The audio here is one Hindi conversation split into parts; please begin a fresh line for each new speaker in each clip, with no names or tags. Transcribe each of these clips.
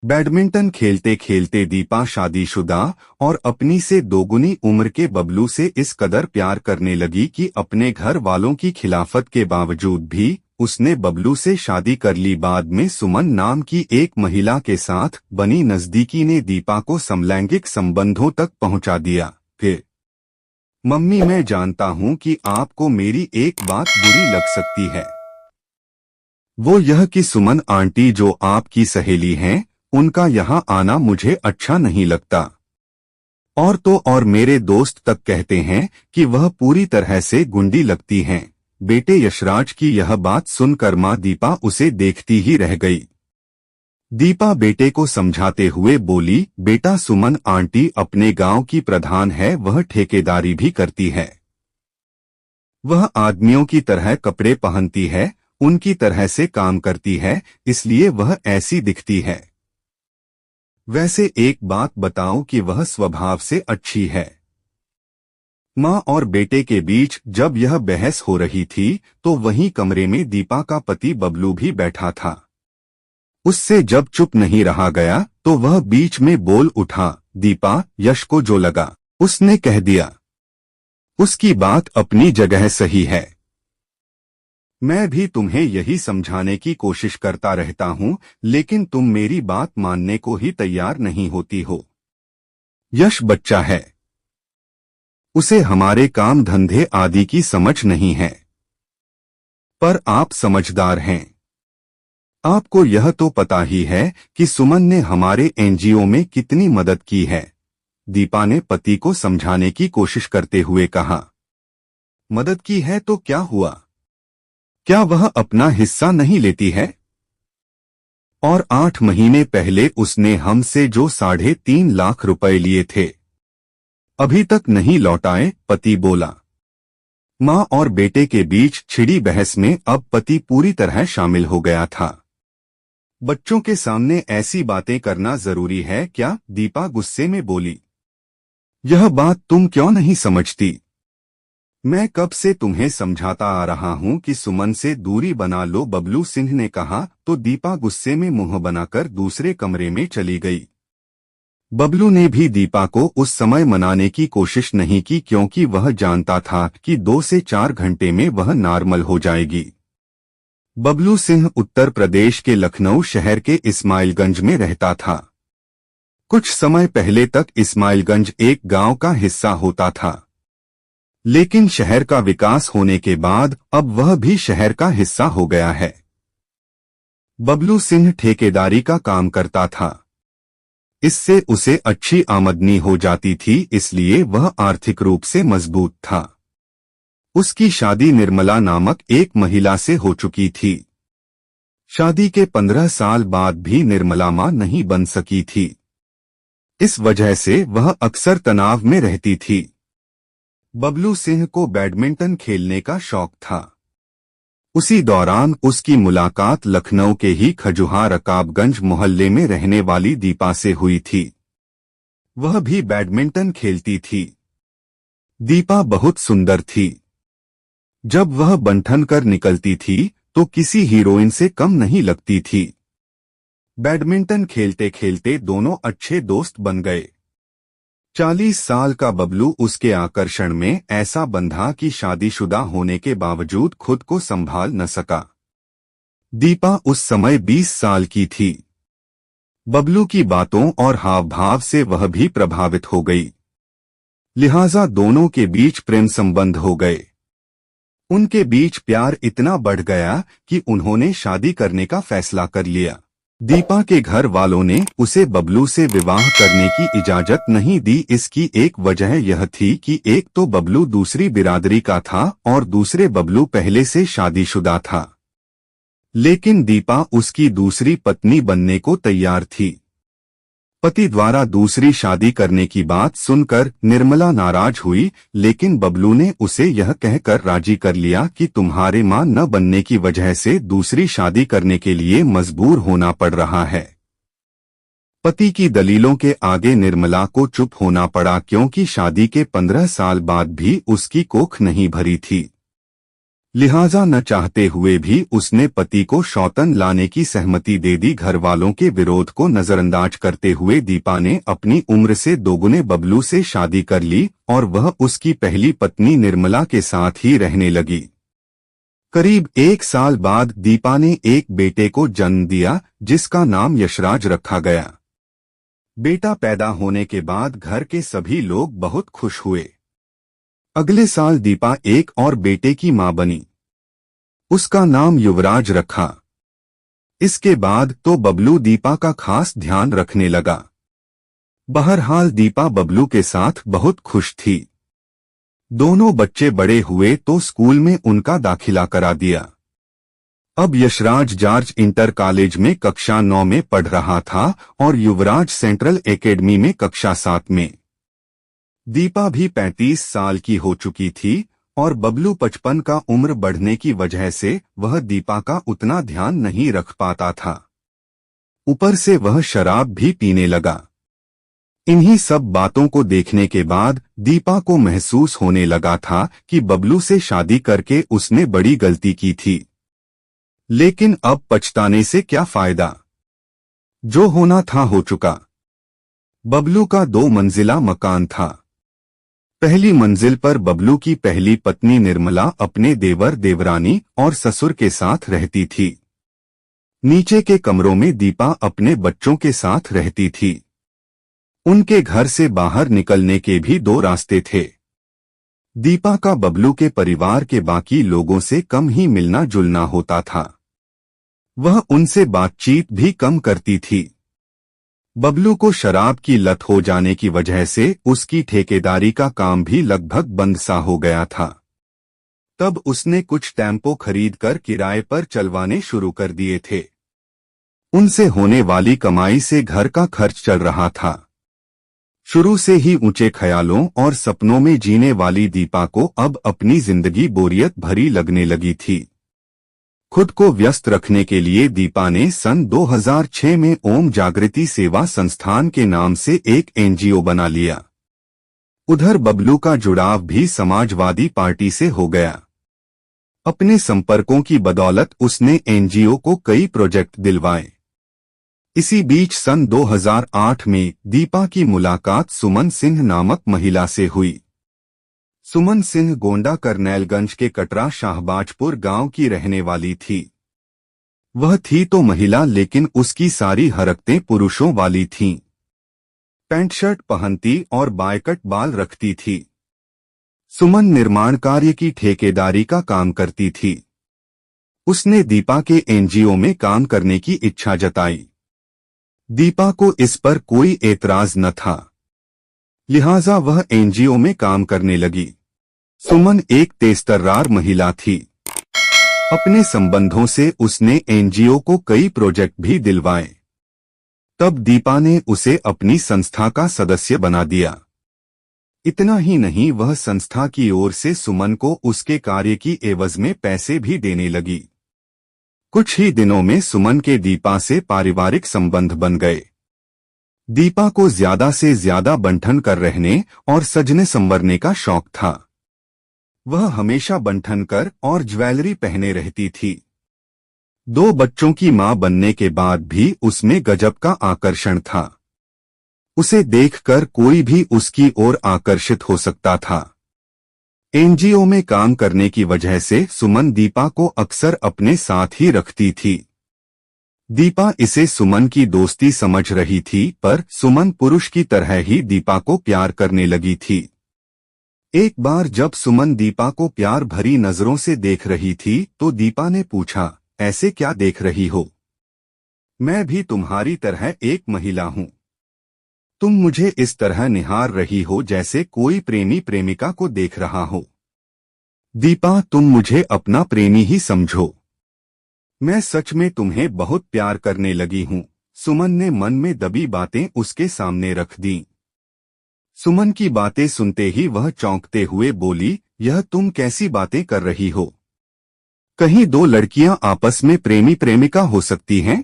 बैडमिंटन खेलते खेलते दीपा शादीशुदा और अपनी से दोगुनी उम्र के बबलू से इस कदर प्यार करने लगी कि अपने घर वालों की खिलाफत के बावजूद भी उसने बबलू से शादी कर ली। बाद में सुमन नाम की एक महिला के साथ बनी नजदीकी ने दीपा को समलैंगिक संबंधों तक पहुंचा दिया। फिर मम्मी, मैं जानता हूं कि आपको मेरी एक बात बुरी लग सकती है, वो यह कि सुमन आंटी जो आपकी सहेली हैं, उनका यहाँ आना मुझे अच्छा नहीं लगता। और तो और मेरे दोस्त तक कहते हैं कि वह पूरी तरह से गुंडी लगती हैं। बेटे यशराज की यह बात सुनकर माँ दीपा उसे देखती ही रह गई। दीपा बेटे को समझाते हुए बोली, बेटा सुमन आंटी अपने गांव की प्रधान है, वह ठेकेदारी भी करती है। वह आदमियों की तरह कपड़े पहनती है, उनकी तरह से काम करती है, इसलिए वह ऐसी दिखती है। वैसे एक बात बताऊं कि वह स्वभाव से अच्छी है। माँ और बेटे के बीच जब यह बहस हो रही थी तो वहीं कमरे में दीपा का पति बबलू भी बैठा था। उससे जब चुप नहीं रहा गया तो वह बीच में बोल उठा, दीपा, यश को जो लगा उसने कह दिया। उसकी बात अपनी जगह सही है। मैं भी तुम्हें यही समझाने की कोशिश करता रहता हूं, लेकिन तुम मेरी बात मानने को ही तैयार नहीं होती हो। यश बच्चा है, उसे हमारे काम धंधे आदि की समझ नहीं है, पर आप समझदार हैं। आपको यह तो पता ही है कि सुमन ने हमारे एनजीओ में कितनी मदद की है। दीपा ने पति को समझाने की कोशिश करते हुए कहा। मदद की है तो क्या हुआ, क्या वह अपना हिस्सा नहीं लेती है? और 8 महीने पहले उसने हमसे जो 3.5 लाख रुपए लिए थे, अभी तक नहीं लौटाए, पति बोला। माँ और बेटे के बीच छिड़ी बहस में अब पति पूरी तरह शामिल हो गया था। बच्चों के सामने ऐसी बातें करना जरूरी है क्या? दीपा गुस्से में बोली। यह बात तुम क्यों नहीं समझती? मैं कब से तुम्हें समझाता आ रहा हूं कि सुमन से दूरी बना लो, बबलू सिंह ने कहा तो दीपा गुस्से में मुंह बनाकर दूसरे कमरे में चली गई। बबलू ने भी दीपा को उस समय मनाने की कोशिश नहीं की क्योंकि वह जानता था कि 2 से 4 घंटे में वह नॉर्मल हो जाएगी। बबलू सिंह उत्तर प्रदेश के लखनऊ शहर के इस्माइलगंज में रहता था। कुछ समय पहले तक इस्माइलगंज एक गांव का हिस्सा होता था, लेकिन शहर का विकास होने के बाद अब वह भी शहर का हिस्सा हो गया है। बबलू सिंह ठेकेदारी का काम करता था, इससे उसे अच्छी आमदनी हो जाती थी, इसलिए वह आर्थिक रूप से मजबूत था। उसकी शादी निर्मला नामक एक महिला से हो चुकी थी। शादी के 15 साल बाद भी निर्मला मां नहीं बन सकी थी। इस वजह से वह अक्सर तनाव में रहती थी। बबलू सिंह को बैडमिंटन खेलने का शौक था। उसी दौरान उसकी मुलाकात लखनऊ के ही खजुहा रकाबगंज मोहल्ले में रहने वाली दीपा से हुई थी। वह भी बैडमिंटन खेलती थी। दीपा बहुत सुंदर थी। जब वह बंठन कर निकलती थी तो किसी हीरोइन से कम नहीं लगती थी। बैडमिंटन खेलते खेलते दोनों अच्छे दोस्त बन गए। 40 साल का बबलू उसके आकर्षण में ऐसा बंधा कि शादीशुदा होने के बावजूद खुद को संभाल न सका। दीपा उस समय 20 साल की थी। बबलू की बातों और हाव भाव से वह भी प्रभावित हो गई, लिहाजा दोनों के बीच प्रेम संबंध हो गए। उनके बीच प्यार इतना बढ़ गया कि उन्होंने शादी करने का फैसला कर लिया। दीपा के घर वालों ने उसे बबलू से विवाह करने की इजाजत नहीं दी। इसकी एक वजह यह थी कि एक तो बबलू दूसरी बिरादरी का था और दूसरे बबलू पहले से शादीशुदा था। लेकिन दीपा उसकी दूसरी पत्नी बनने को तैयार थी। पति द्वारा दूसरी शादी करने की बात सुनकर निर्मला नाराज हुई, लेकिन बबलू ने उसे यह कहकर राजी कर लिया कि तुम्हारे मां न बनने की वजह से दूसरी शादी करने के लिए मजबूर होना पड़ रहा है। पति की दलीलों के आगे निर्मला को चुप होना पड़ा क्योंकि शादी के 15 साल बाद भी उसकी कोख नहीं भरी थी। लिहाजा न चाहते हुए भी उसने पति को शौतन लाने की सहमति दे दी। घर वालों के विरोध को नजरअंदाज करते हुए दीपा ने अपनी उम्र से दोगुने बबलू से शादी कर ली और वह उसकी पहली पत्नी निर्मला के साथ ही रहने लगी। करीब 1 साल बाद दीपा ने एक बेटे को जन्म दिया जिसका नाम यशराज रखा गया। बेटा पैदा होने के बाद घर के सभी लोग बहुत खुश हुए। अगले साल दीपा एक और बेटे की मां बनी। उसका नाम युवराज रखा। इसके बाद तो बबलू दीपा का खास ध्यान रखने लगा। बहरहाल दीपा बबलू के साथ बहुत खुश थी। दोनों बच्चे बड़े हुए तो स्कूल में उनका दाखिला करा दिया। अब यशराज जॉर्ज इंटर कॉलेज में कक्षा 9 में पढ़ रहा था और युवराज सेंट्रल एकेडमी में कक्षा 7 में। दीपा भी 35 साल की हो चुकी थी और बबलू 55 का उम्र बढ़ने की वजह से वह दीपा का उतना ध्यान नहीं रख पाता था। ऊपर से वह शराब भी पीने लगा। इन्हीं सब बातों को देखने के बाद दीपा को महसूस होने लगा था कि बबलू से शादी करके उसने बड़ी गलती की थी। लेकिन अब पछताने से क्या फायदा, जो होना था हो चुका। बबलू का 2 मंजिला मकान था। पहली मंजिल पर बबलू की पहली पत्नी निर्मला अपने देवर देवरानी और ससुर के साथ रहती थी। नीचे के कमरों में दीपा अपने बच्चों के साथ रहती थी। उनके घर से बाहर निकलने के भी 2 रास्ते थे। दीपा का बबलू के परिवार के बाकी लोगों से कम ही मिलना जुलना होता था। वह उनसे बातचीत भी कम करती थी। बबलू को शराब की लत हो जाने की वजह से उसकी ठेकेदारी का काम भी लगभग बंद सा हो गया था। तब उसने कुछ टेम्पो खरीदकर किराए पर चलवाने शुरू कर दिए थे। उनसे होने वाली कमाई से घर का खर्च चल रहा था। शुरू से ही ऊंचे ख्यालों और सपनों में जीने वाली दीपा को अब अपनी जिंदगी बोरियत भरी लगने लगी थी। खुद को व्यस्त रखने के लिए दीपा ने सन 2006 में ओम जागृति सेवा संस्थान के नाम से एक एनजीओ बना लिया। उधर बबलू का जुड़ाव भी समाजवादी पार्टी से हो गया। अपने संपर्कों की बदौलत उसने एनजीओ को कई प्रोजेक्ट दिलवाए। इसी बीच सन 2008 में दीपा की मुलाकात सुमन सिंह नामक महिला से हुई। सुमन सिंह गोंडा करनैलगंज के कटरा शाहबाजपुर गांव की रहने वाली थी। वह थी तो महिला लेकिन उसकी सारी हरकतें पुरुषों वाली थीं। पैंट शर्ट पहनती और बायकट बाल रखती थी। सुमन निर्माण कार्य की ठेकेदारी का काम करती थी। उसने दीपा के एनजीओ में काम करने की इच्छा जताई। दीपा को इस पर कोई एतराज न था, लिहाजा वह एनजीओ में काम करने लगी। सुमन एक तेजतर्रार महिला थी। अपने संबंधों से उसने एनजीओ को कई प्रोजेक्ट भी दिलवाए। तब दीपा ने उसे अपनी संस्था का सदस्य बना दिया। इतना ही नहीं, वह संस्था की ओर से सुमन को उसके कार्य की एवज में पैसे भी देने लगी। कुछ ही दिनों में सुमन के दीपा से पारिवारिक संबंध बन गए। दीपा को ज्यादा से ज्यादा बंठन कर रहने और सजने संवरने का शौक था। वह हमेशा बंठन कर और ज्वेलरी पहने रहती थी। 2 बच्चों की मां बनने के बाद भी उसमें गजब का आकर्षण था। उसे देखकर कोई भी उसकी ओर आकर्षित हो सकता था। एनजीओ में काम करने की वजह से सुमन दीपा को अक्सर अपने साथ ही रखती थी। दीपा इसे सुमन की दोस्ती समझ रही थी, पर सुमन पुरुष की तरह ही दीपा को प्यार करने लगी थी। एक बार जब सुमन दीपा को प्यार भरी नजरों से देख रही थी तो दीपा ने पूछा, ऐसे क्या देख रही हो? मैं भी तुम्हारी तरह एक महिला हूं। तुम मुझे इस तरह निहार रही हो जैसे कोई प्रेमी प्रेमिका को देख रहा हो। दीपा, तुम मुझे अपना प्रेमी ही समझो। मैं सच में तुम्हें बहुत प्यार करने लगी हूं। सुमन ने मन में दबी बातें उसके सामने रख दी। सुमन की बातें सुनते ही वह चौंकते हुए बोली, यह तुम कैसी बातें कर रही हो? कहीं 2 लड़कियां आपस में प्रेमी प्रेमिका हो सकती हैं?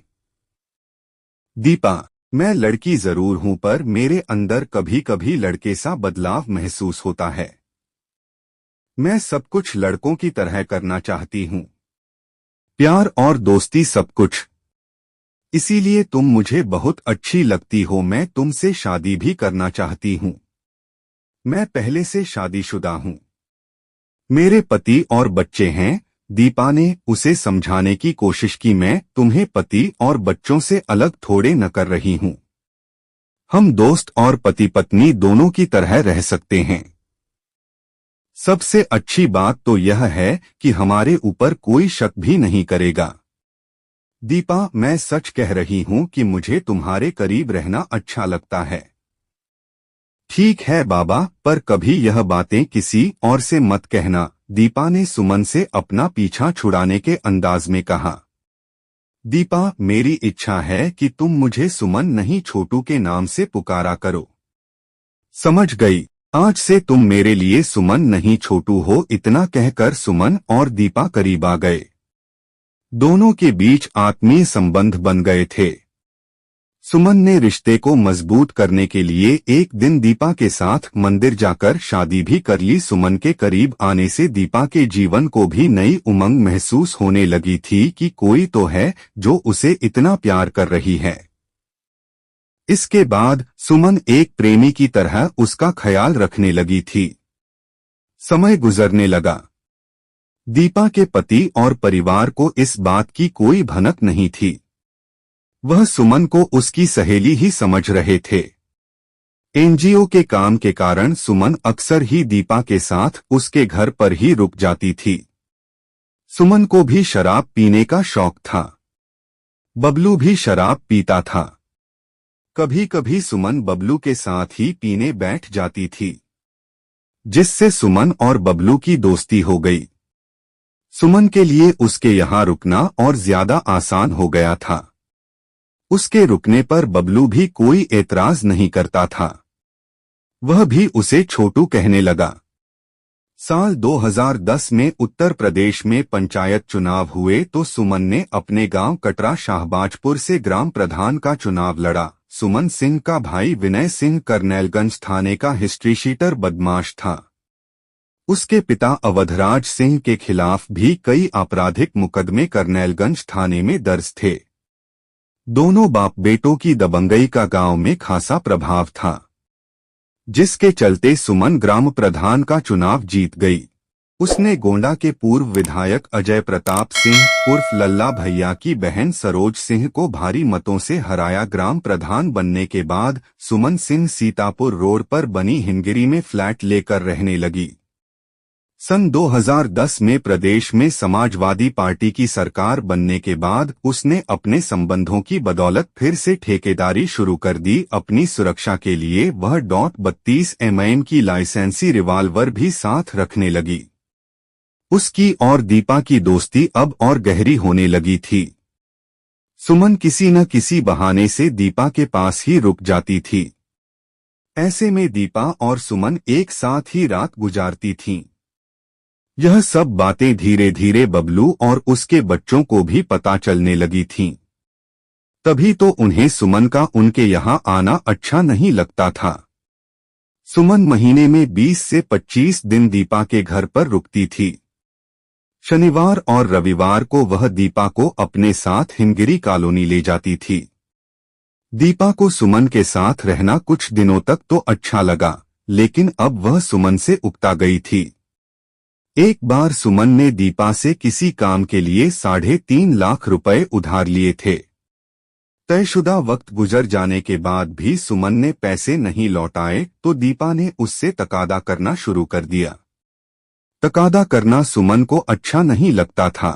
दीपा, मैं लड़की जरूर हूं, पर मेरे अंदर कभी कभी लड़के सा बदलाव महसूस होता है। मैं सब कुछ लड़कों की तरह करना चाहती हूँ, प्यार और दोस्ती सब कुछ। इसीलिए तुम मुझे बहुत अच्छी लगती हो, मैं तुमसे शादी भी करना चाहती हूँ। मैं पहले से शादीशुदा हूँ, मेरे पति और बच्चे हैं। दीपा ने उसे समझाने की कोशिश की, मैं तुम्हें पति और बच्चों से अलग थोड़े न कर रही हूँ। हम दोस्त और पति पत्नी दोनों की तरह रह सकते हैं। सबसे अच्छी बात तो यह है कि हमारे ऊपर कोई शक भी नहीं करेगा। दीपा, मैं सच कह रही हूँ कि मुझे तुम्हारे करीब रहना अच्छा लगता है। ठीक है बाबा, पर कभी यह बातें किसी और से मत कहना, दीपा ने सुमन से अपना पीछा छुड़ाने के अंदाज में कहा। दीपा, मेरी इच्छा है कि तुम मुझे सुमन नहीं छोटू के नाम से पुकारा करो। समझ गई, आज से तुम मेरे लिए सुमन नहीं छोटू हो। इतना कहकर सुमन और दीपा करीब आ गए। दोनों के बीच आत्मीय संबंध बन गए थे। सुमन ने रिश्ते को मजबूत करने के लिए एक दिन दीपा के साथ मंदिर जाकर शादी भी कर ली। सुमन के करीब आने से दीपा के जीवन को भी नई उमंग महसूस होने लगी थी कि कोई तो है जो उसे इतना प्यार कर रही है। इसके बाद सुमन एक प्रेमी की तरह उसका ख्याल रखने लगी थी। समय गुजरने लगा। दीपा के पति और परिवार को इस बात की कोई भनक नहीं थी। वह सुमन को उसकी सहेली ही समझ रहे थे। एनजीओ के काम के कारण सुमन अक्सर ही दीपा के साथ उसके घर पर ही रुक जाती थी। सुमन को भी शराब पीने का शौक था। बबलू भी शराब पीता था। कभी कभी सुमन बबलू के साथ ही पीने बैठ जाती थी, जिससे सुमन और बबलू की दोस्ती हो गई। सुमन के लिए उसके यहाँ रुकना और ज्यादा आसान हो गया था। उसके रुकने पर बबलू भी कोई एतराज नहीं करता था। वह भी उसे छोटू कहने लगा। साल 2010 में उत्तर प्रदेश में पंचायत चुनाव हुए तो सुमन ने अपने गांव कटरा शाहबाजपुर से ग्राम प्रधान का चुनाव लड़ा। सुमन सिंह का भाई विनय सिंह करनैलगंज थाने का हिस्ट्रीशीटर बदमाश था। उसके पिता अवधराज सिंह के खिलाफ भी कई आपराधिक मुकदमे करनैलगंज थाने में दर्ज थे। दोनों बाप बेटों की दबंगई का गांव में खासा प्रभाव था, जिसके चलते सुमन ग्राम प्रधान का चुनाव जीत गई। उसने गोंडा के पूर्व विधायक अजय प्रताप सिंह उर्फ लल्ला भैया की बहन सरोज सिंह को भारी मतों से हराया। ग्राम प्रधान बनने के बाद सुमन सिंह सीतापुर रोड पर बनी हिमगिरी में फ्लैट लेकर रहने लगी। सन 2010 में प्रदेश में समाजवादी पार्टी की सरकार बनने के बाद उसने अपने संबंधों की बदौलत फिर से ठेकेदारी शुरू कर दी। अपनी सुरक्षा के लिए वह .32 mm की लाइसेंसी रिवाल्वर भी साथ रखने लगी। उसकी और दीपा की दोस्ती अब और गहरी होने लगी थी। सुमन किसी न किसी बहाने से दीपा के पास ही रुक जाती थी। ऐसे में दीपा और सुमन एक साथ ही रात गुजारती थीं। यह सब बातें धीरे धीरे बबलू और उसके बच्चों को भी पता चलने लगी थीं। तभी तो उन्हें सुमन का उनके यहाँ आना अच्छा नहीं लगता था। सुमन महीने में 20 से 25 दिन दीपा के घर पर रुकती थी। शनिवार और रविवार को वह दीपा को अपने साथ हिमगिरी कॉलोनी ले जाती थी। दीपा को सुमन के साथ रहना कुछ दिनों तक तो अच्छा लगा, लेकिन अब वह सुमन से उकता गई थी। एक बार सुमन ने दीपा से किसी काम के लिए 3.5 लाख रुपए उधार लिए थे। तयशुदा वक्त गुजर जाने के बाद भी सुमन ने पैसे नहीं लौटाए तो दीपा ने उससे तकादा करना शुरू कर दिया। तकादा करना सुमन को अच्छा नहीं लगता था,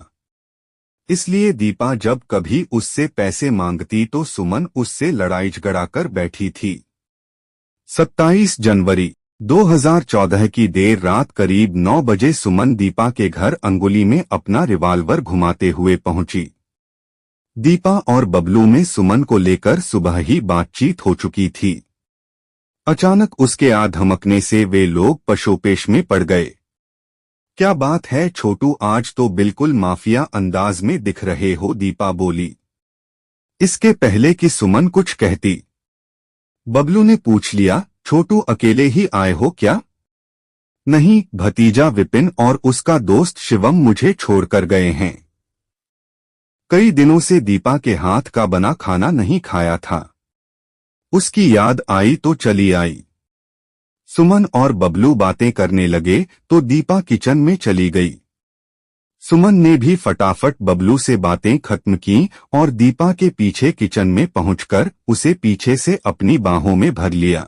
इसलिए दीपा जब कभी उससे पैसे मांगती तो सुमन उससे लड़ाई झगड़ा कर बैठी थी। 27 जनवरी 2014 की देर रात करीब 9 बजे सुमन दीपा के घर अंगुली में अपना रिवाल्वर घुमाते हुए पहुंची। दीपा और बबलू में सुमन को लेकर सुबह ही बातचीत हो चुकी थी। अचानक उसके आ धमकने से वे लोग पशोपेश में पड़ गए। क्या बात है छोटू, आज तो बिल्कुल माफिया अंदाज में दिख रहे हो, दीपा बोली। इसके पहले कि सुमन कुछ कहती, बबलू ने पूछ लिया, छोटू अकेले ही आए हो क्या? नहीं, भतीजा विपिन और उसका दोस्त शिवम मुझे छोड़कर गए हैं। कई दिनों से दीपा के हाथ का बना खाना नहीं खाया था। उसकी याद आई तो चली आई। सुमन और बबलू बातें करने लगे तो दीपा किचन में चली गई। सुमन ने भी फटाफट बबलू से बातें खत्म की और दीपा के पीछे किचन में पहुंचकर उसे पीछे से अपनी बाहों में भर लिया।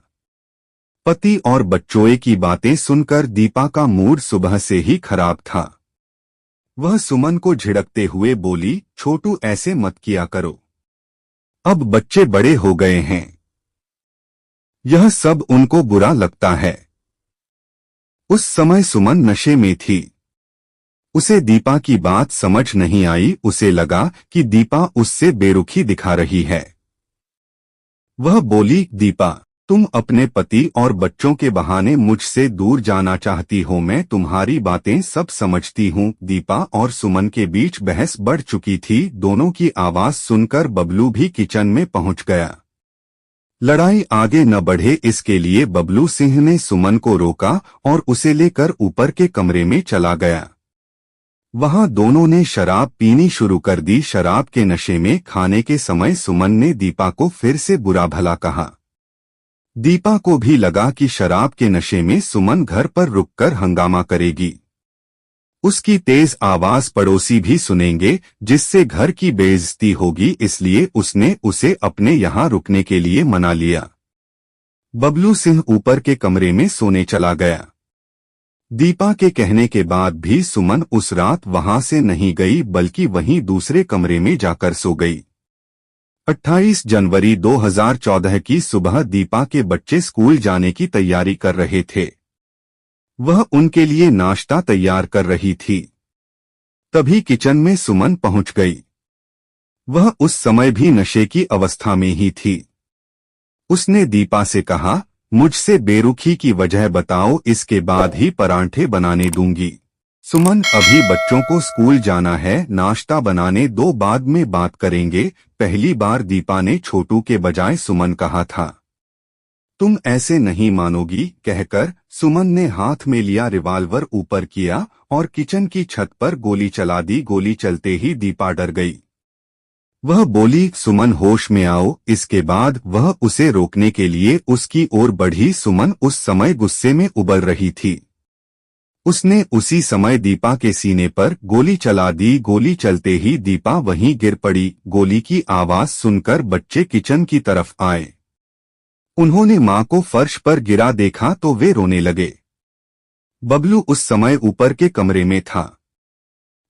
पति और बच्चों की बातें सुनकर दीपा का मूड सुबह से ही खराब था। वह सुमन को झिड़कते हुए बोली, छोटू ऐसे मत किया करो, अब बच्चे बड़े हो गए हैं। यह सब उनको बुरा लगता है। उस समय सुमन नशे में थी। उसे दीपा की बात समझ नहीं आई। उसे लगा कि दीपा उससे बेरुखी दिखा रही है। वह बोली, दीपा, तुम अपने पति और बच्चों के बहाने मुझसे दूर जाना चाहती हो। मैं तुम्हारी बातें सब समझती हूँ। दीपा और सुमन के बीच बहस बढ़ चुकी थी। दोनों की आवाज सुनकर बबलू भी किचन में पहुंच गया। लड़ाई आगे न बढ़े इसके लिए बबलू सिंह ने सुमन को रोका और उसे लेकर ऊपर के कमरे में चला गया। वहां दोनों ने शराब पीनी शुरू कर दी। शराब के नशे में खाने के समय सुमन ने दीपा को फिर से बुरा भला कहा। दीपा को भी लगा कि शराब के नशे में सुमन घर पर रुककर हंगामा करेगी। उसकी तेज आवाज पड़ोसी भी सुनेंगे, जिससे घर की बेइज्जती होगी। इसलिए उसने उसे अपने यहाँ रुकने के लिए मना लिया। बबलू सिंह ऊपर के कमरे में सोने चला गया। दीपा के कहने के बाद भी सुमन उस रात वहां से नहीं गई, बल्कि वहीं दूसरे कमरे में जाकर सो गई। 28 जनवरी 2014 की सुबह दीपा के बच्चे स्कूल जाने की तैयारी कर रहे थे। वह उनके लिए नाश्ता तैयार कर रही थी। तभी किचन में सुमन पहुंच गई। वह उस समय भी नशे की अवस्था में ही थी। उसने दीपा से कहा, मुझसे बेरुखी की वजह बताओ, इसके बाद ही परांठे बनाने दूंगी। सुमन, अभी बच्चों को स्कूल जाना है, नाश्ता बनाने दो, बाद में बात करेंगे। पहली बार दीपा ने छोटू के बजाय सुमन कहा था। तुम ऐसे नहीं मानोगी, कहकर सुमन ने हाथ में लिया रिवाल्वर ऊपर किया और किचन की छत पर गोली चला दी। गोली चलते ही दीपा डर गई। वह बोली, सुमन होश में आओ। इसके बाद वह उसे रोकने के लिए उसकी ओर बढ़ी। सुमन उस समय गुस्से में उबल रही थी। उसने उसी समय दीपा के सीने पर गोली चला दी। गोली चलते ही दीपा वहीं गिर पड़ी। गोली की आवाज सुनकर बच्चे किचन की तरफ आए। उन्होंने मां को फर्श पर गिरा देखा तो वे रोने लगे। बबलू उस समय ऊपर के कमरे में था।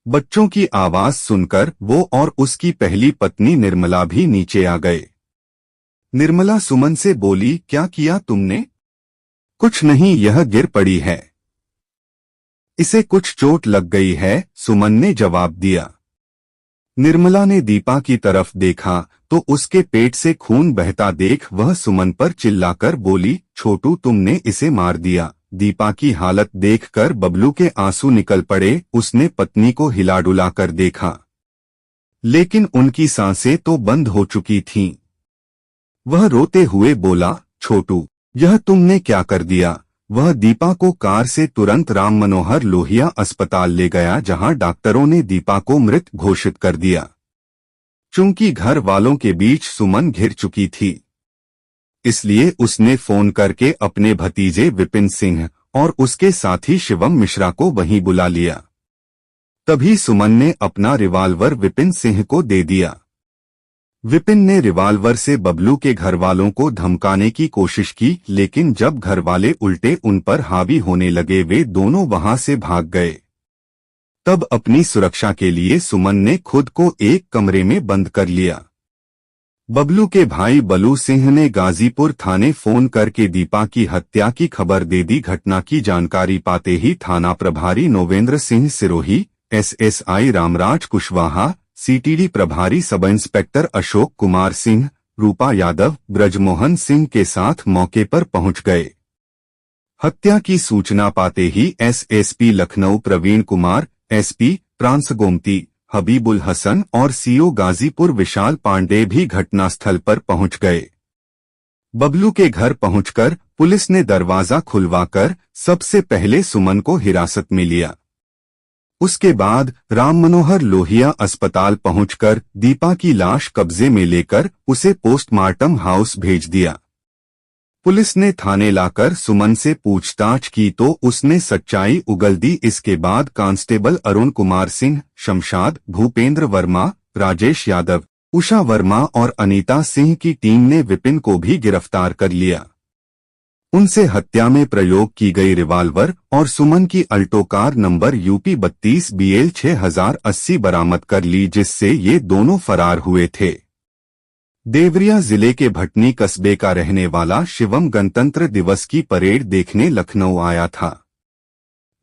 बच्चों की आवाज सुनकर वो और उसकी पहली पत्नी निर्मला भी नीचे आ गए। निर्मला सुमन से बोली, क्या किया तुमने? कुछ नहीं, यह गिर पड़ी है। इसे कुछ चोट लग गई है, सुमन ने जवाब दिया। निर्मला ने दीपा की तरफ देखा तो उसके पेट से खून बहता देख वह सुमन पर चिल्लाकर बोली, छोटू, तुमने इसे मार दिया। दीपा की हालत देखकर बबलू के आंसू निकल पड़े। उसने पत्नी को हिला डुला कर देखा, लेकिन उनकी सांसें तो बंद हो चुकी थीं। वह रोते हुए बोला, छोटू, यह तुमने क्या कर दिया? वह दीपा को कार से तुरंत राम मनोहर लोहिया अस्पताल ले गया, जहां डॉक्टरों ने दीपा को मृत घोषित कर दिया। चूंकि घर वालों के बीच सुमन घिर चुकी थी, इसलिए उसने फोन करके अपने भतीजे विपिन सिंह और उसके साथी शिवम मिश्रा को वहीं बुला लिया। तभी सुमन ने अपना रिवाल्वर विपिन सिंह को दे दिया। विपिन ने रिवाल्वर से बबलू के घरवालों को धमकाने की कोशिश की, लेकिन जब घरवाले उल्टे उन पर हावी होने लगे वे दोनों वहां से भाग गए। तब अपनी सुरक्षा के लिए सुमन ने खुद को एक कमरे में बंद कर लिया। बबलू के भाई बलू सिंह ने गाजीपुर थाने फोन करके दीपा की हत्या की खबर दे दी। घटना की जानकारी पाते ही थाना प्रभारी नोवेंद्र सिंह सिरोही, एसएसआई रामराज कुशवाहा, सीटीडी प्रभारी सब इंस्पेक्टर अशोक कुमार सिंह, रूपा यादव, ब्रजमोहन सिंह के साथ मौके पर पहुंच गए। हत्या की सूचना पाते ही SSP Lucknow Praveen Kumar, SP trans Gomti Habibul Hasan और सीओ गाजीपुर विशाल पांडे भी घटनास्थल पर पहुंच गए। बबलू के घर पहुंचकर पुलिस ने दरवाजा खुलवाकर सबसे पहले सुमन को हिरासत में लिया। उसके बाद राम मनोहर लोहिया अस्पताल पहुंचकर दीपा की लाश कब्जे में लेकर उसे पोस्टमार्टम हाउस भेज दिया। पुलिस ने थाने लाकर सुमन से पूछताछ की तो उसने सच्चाई उगल दी। इसके बाद कांस्टेबल अरुण कुमार सिंह, शमशाद, भूपेंद्र वर्मा, राजेश यादव, उषा वर्मा और अनीता सिंह की टीम ने विपिन को भी गिरफ्तार कर लिया। उनसे हत्या में प्रयोग की गई रिवाल्वर और सुमन की Alto car number UP 32 BL 6080 बरामद कर ली, जिससे ये दोनों फरार हुए थे। देवरिया जिले के भटनी कस्बे का रहने वाला शिवम गणतंत्र दिवस की परेड देखने लखनऊ आया था।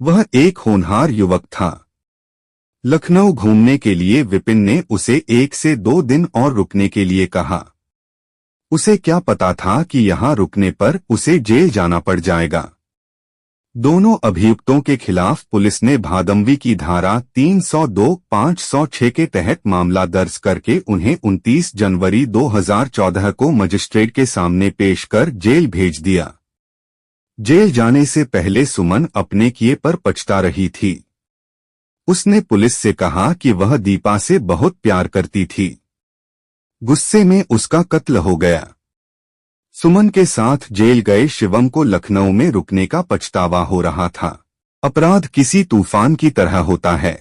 वह एक होनहार युवक था। लखनऊ घूमने के लिए विपिन ने उसे 1 से 2 दिन और रुकने के लिए कहा। उसे क्या पता था कि यहाँ रुकने पर उसे जेल जाना पड़ जाएगा। दोनों अभियुक्तों के खिलाफ पुलिस ने भादमवी की धारा 302-506 के तहत मामला दर्ज करके उन्हें 29 जनवरी 2014 को मजिस्ट्रेट के सामने पेश कर जेल भेज दिया। जेल जाने से पहले सुमन अपने किए पर पछता रही थी। उसने पुलिस से कहा कि वह दीपा से बहुत प्यार करती थी। गुस्से में उसका कत्ल हो गया। सुमन के साथ जेल गए शिवम को लखनऊ में रुकने का पछतावा हो रहा था। अपराध किसी तूफान की तरह होता है।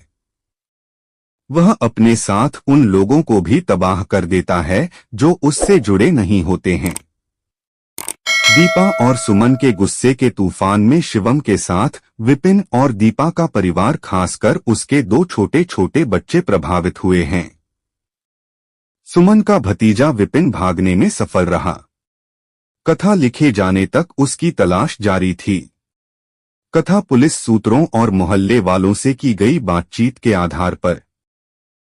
वह अपने साथ उन लोगों को भी तबाह कर देता है जो उससे जुड़े नहीं होते हैं। दीपा और सुमन के गुस्से के तूफान में शिवम के साथ विपिन और दीपा का परिवार, खासकर उसके 2 छोटे छोटे बच्चे प्रभावित हुए हैं। सुमन का भतीजा विपिन भागने में सफल रहा। कथा लिखे जाने तक उसकी तलाश जारी थी। कथा पुलिस सूत्रों और मोहल्ले वालों से की गई बातचीत के आधार पर